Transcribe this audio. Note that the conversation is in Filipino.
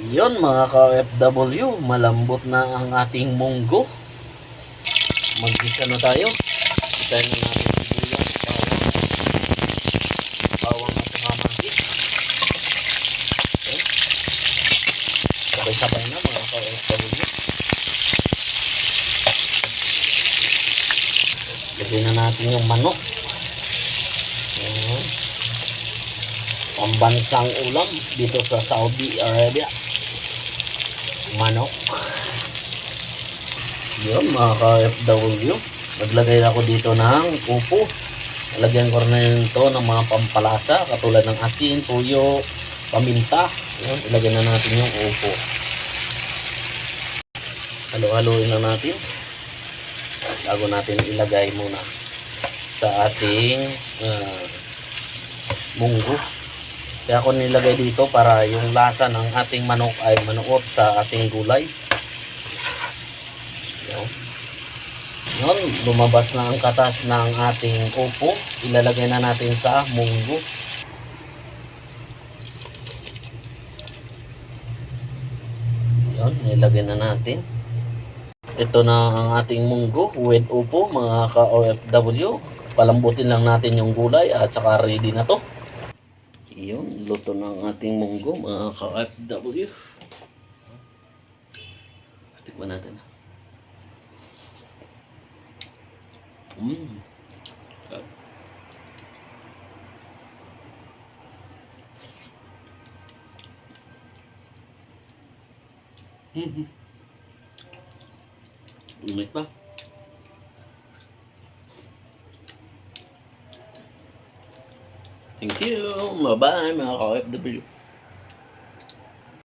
Yun mga ka-OFW, malambot na ang ating munggo. Mag-gisa na tayo. Isahin na natin sibuyas, bawang at kamatis. Okay. Sabay-sabay na mga ka-OFW. Lagyan na natin yung manok. Ayan. Pambansang ulam dito sa Saudi Arabia. Manok. Yun mga ka-FW, naglagay ako dito ng upo. Lagyan ko rin ito ng mga pampalasa katulad ng asin, tuyo, paminta. Yun, ilagyan na natin yung upo. Halo-haloin na natin bago natin ilagay muna sa ating munggo. Kaya ako nilagay dito para yung lasa ng ating manok ay manuot sa ating gulay. Yun, lumabas na ang katas ng ating upo. Ilalagay na natin sa munggo. Yun, nilagay na natin. Ito na ang ating munggo with upo mga ka-OFW. Palambutin lang natin yung gulay at saka ready na to. Yun, luto ng ating munggo mga ka-OFW. Tikman natin. Ulit pa. Thank you. Bye-bye mga ka-OFW.